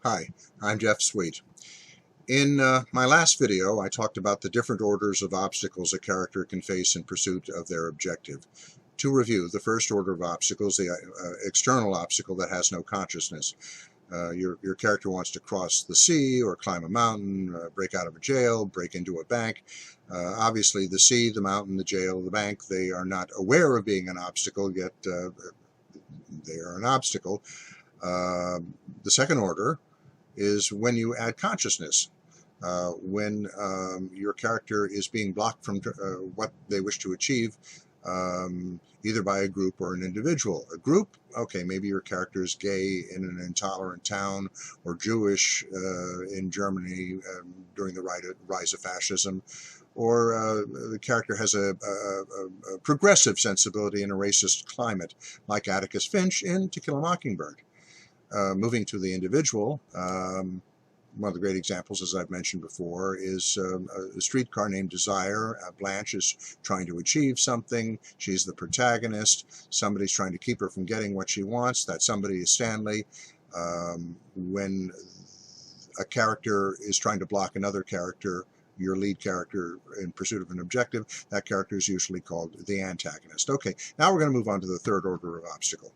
Hi, I'm Jeff Sweet. In my last video, I talked about the different orders of obstacles a character can face in pursuit of their objective. To review, the first order of obstacles, the external obstacle that has no consciousness. Your character wants to cross the sea or climb a mountain, break out of a jail, break into a bank. Obviously, the sea, the mountain, the jail, the bank, they are not aware of being an obstacle, yet they are an obstacle. The second order is when you add consciousness. When your character is being blocked from what they wish to achieve, either by a group or an individual. A group, okay, maybe your character is gay in an intolerant town, or Jewish in Germany during the rise of fascism, or the character has a progressive sensibility in a racist climate, like Atticus Finch in To Kill a Mockingbird. Moving to the individual, one of the great examples, as I've mentioned before, is a streetcar named Desire. Blanche is trying to achieve something. She's the protagonist. Somebody's trying to keep her from getting what she wants. That somebody is Stanley. When a character is trying to block another character, your lead character in pursuit of an objective, that character is usually called the antagonist. Okay, now we're going to move on to the third order of obstacle.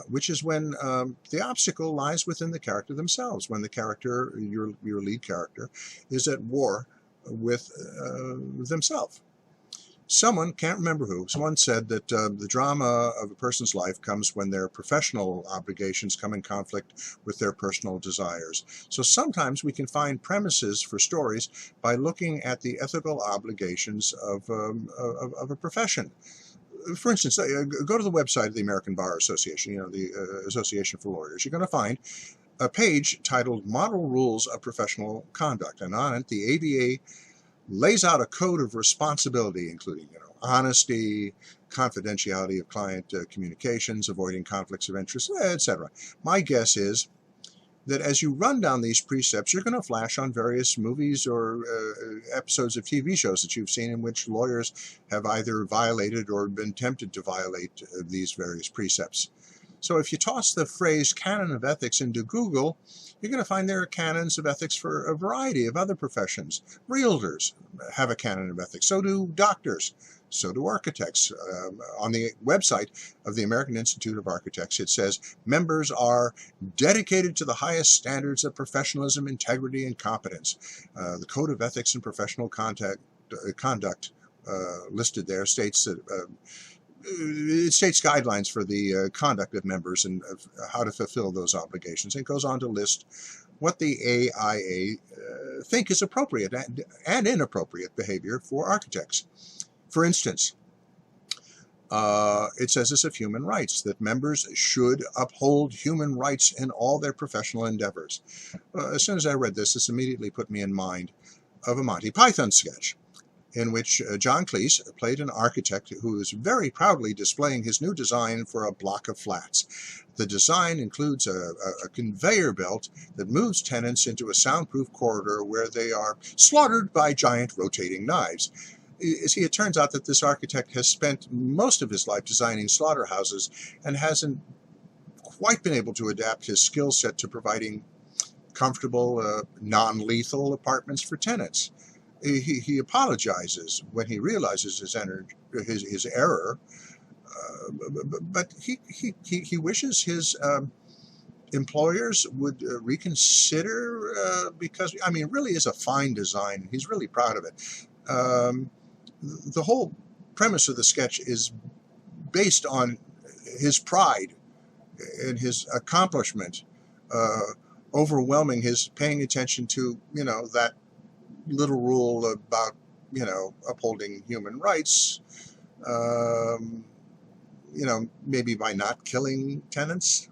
Which is when the obstacle lies within the character themselves, when the character, your lead character, is at war with themselves. Someone, can't remember who, someone said that the drama of a person's life comes when their professional obligations come in conflict with their personal desires. So sometimes we can find premises for stories by looking at the ethical obligations of a profession. For instance, go to the website of the American Bar Association, the Association for Lawyers. You're going to find a page titled Model Rules of Professional Conduct. And on it, the ABA lays out a code of responsibility, including honesty, confidentiality of client communications, avoiding conflicts of interest, etc. My guess is that as you run down these precepts, you're going to flash on various movies or episodes of TV shows that you've seen in which lawyers have either violated or been tempted to violate these various precepts. So if you toss the phrase canon of ethics into Google, you're going to find there are canons of ethics for a variety of other professions. Realtors have a canon of ethics. So do doctors. So do architects. On the website of the American Institute of Architects, it says members are dedicated to the highest standards of professionalism, integrity, and competence. The Code of Ethics and Professional Conduct listed there states that it states guidelines for the conduct of members and of how to fulfill those obligations. It goes on to list what the AIA think is appropriate and inappropriate behavior for architects. For instance, it says this of human rights, that members should uphold human rights in all their professional endeavors. As soon as I read this, this immediately put me in mind of a Monty Python sketch in which John Cleese played an architect who is very proudly displaying his new design for a block of flats. The design includes a conveyor belt that moves tenants into a soundproof corridor where they are slaughtered by giant rotating knives. You see, it turns out that this architect has spent most of his life designing slaughterhouses and hasn't quite been able to adapt his skill set to providing comfortable, non-lethal apartments for tenants. He apologizes when he realizes his error, but he wishes his employers would reconsider, because, I mean, it really is a fine design. He's really proud of it. The whole premise of the sketch is based on his pride and his accomplishment, overwhelming his paying attention to, that little rule about, upholding human rights, maybe by not killing tenants.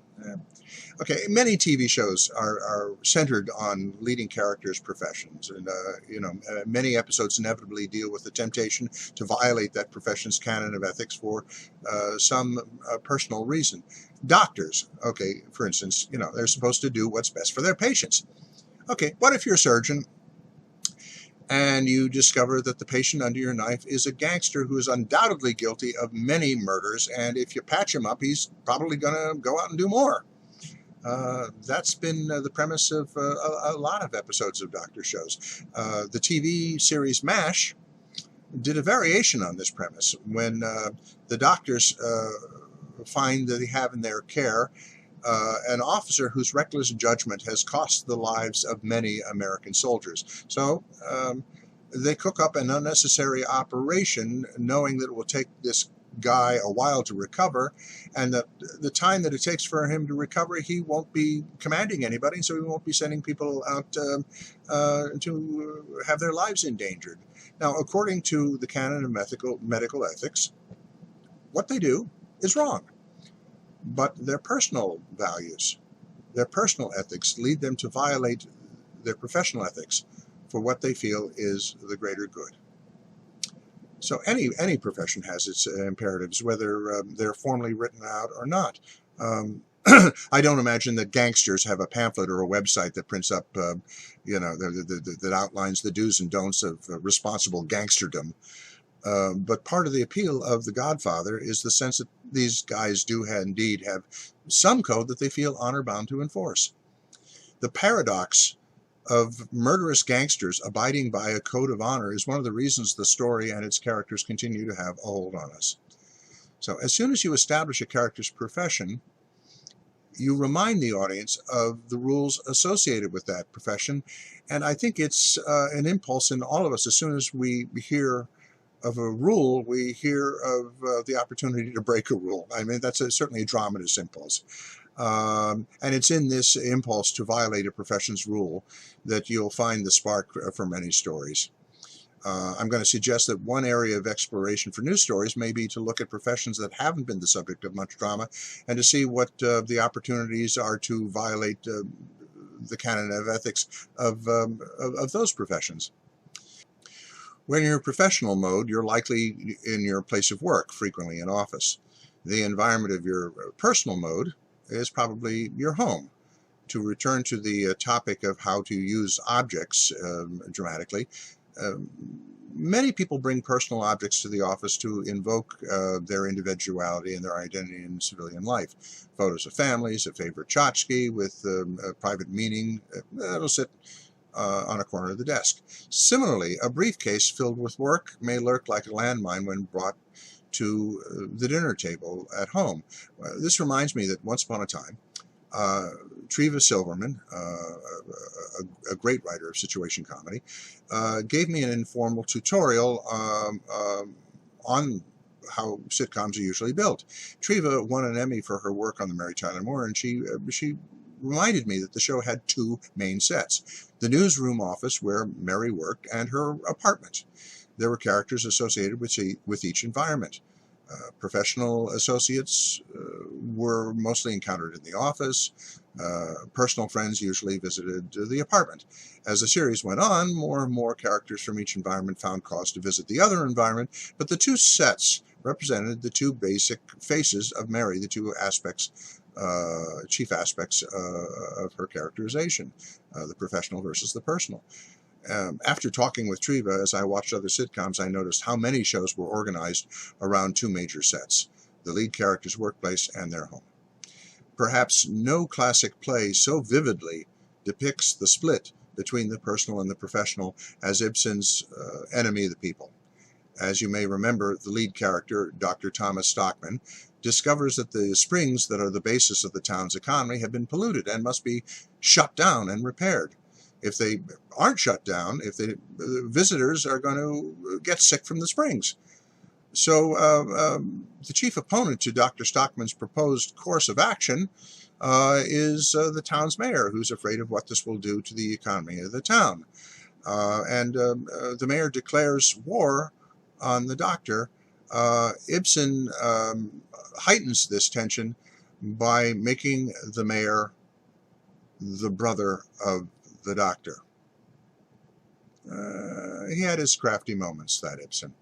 Okay, many TV shows are centered on leading characters' professions, and many episodes inevitably deal with the temptation to violate that profession's canon of ethics for some personal reason. Doctors, okay, for instance, they're supposed to do what's best for their patients. Okay, what if you're a surgeon and you discover that the patient under your knife is a gangster who is undoubtedly guilty of many murders, and if you patch him up, he's probably going to go out and do more? That's been the premise of a lot of episodes of Doctor shows. The TV series MASH did a variation on this premise when the doctors find that they have in their care an officer whose reckless judgment has cost the lives of many American soldiers. So they cook up an unnecessary operation knowing that it will take this guy a while to recover, and that the time that it takes for him to recover, he won't be commanding anybody, so he won't be sending people out to have their lives endangered. Now, according to the canon of medical ethics, what they do is wrong, but their personal values, their personal ethics lead them to violate their professional ethics for what they feel is the greater good. So any profession has its imperatives, whether they're formally written out or not. I don't imagine that gangsters have a pamphlet or a website that prints up, that outlines the do's and don'ts of responsible gangsterdom. But part of the appeal of The Godfather is the sense that these guys do indeed have some code that they feel honor-bound to enforce. The paradox of murderous gangsters abiding by a code of honor is one of the reasons the story and its characters continue to have a hold on us. So as soon as you establish a character's profession, you remind the audience of the rules associated with that profession, and I think it's an impulse in all of us. As soon as we hear of a rule, we hear of the opportunity to break a rule. I mean, that's certainly a dramatist impulse. And it's in this impulse to violate a profession's rule that you'll find the spark for many stories. I'm going to suggest that one area of exploration for new stories may be to look at professions that haven't been the subject of much drama and to see what the opportunities are to violate the canon of ethics of those professions. When you're in professional mode, you're likely in your place of work, frequently in office. The environment of your personal mode is probably your home. To return to the topic of how to use objects dramatically, many people bring personal objects to the office to invoke their individuality and their identity in civilian life. Photos of families, a favorite tchotchke with a private meaning, that'll sit on a corner of the desk. Similarly, a briefcase filled with work may lurk like a landmine when brought to the dinner table at home. This reminds me that once upon a time, Treva Silverman, a great writer of situation comedy, gave me an informal tutorial on how sitcoms are usually built. Treva won an Emmy for her work on The Mary Tyler Moore, and she reminded me that the show had two main sets: the newsroom office where Mary worked and her apartment. There were characters associated with each environment. Professional associates were mostly encountered in the office. Personal friends usually visited the apartment. As the series went on, more and more characters from each environment found cause to visit the other environment, but the two sets represented the two basic faces of Mary, the two aspects, chief aspects of her characterization, the professional versus the personal. After talking with Treva, as I watched other sitcoms, I noticed how many shows were organized around two major sets: the lead character's workplace and their home. Perhaps no classic play so vividly depicts the split between the personal and the professional as Ibsen's Enemy of the People. As you may remember, the lead character, Dr. Thomas Stockman, discovers that the springs that are the basis of the town's economy have been polluted and must be shut down and repaired. If they aren't shut down, visitors are going to get sick from the springs. So the chief opponent to Dr. Stockman's proposed course of action is the town's mayor, who's afraid of what this will do to the economy of the town. The mayor declares war on the doctor. Ibsen heightens this tension by making the mayor the brother of the doctor. He had his crafty moments, that Ibsen.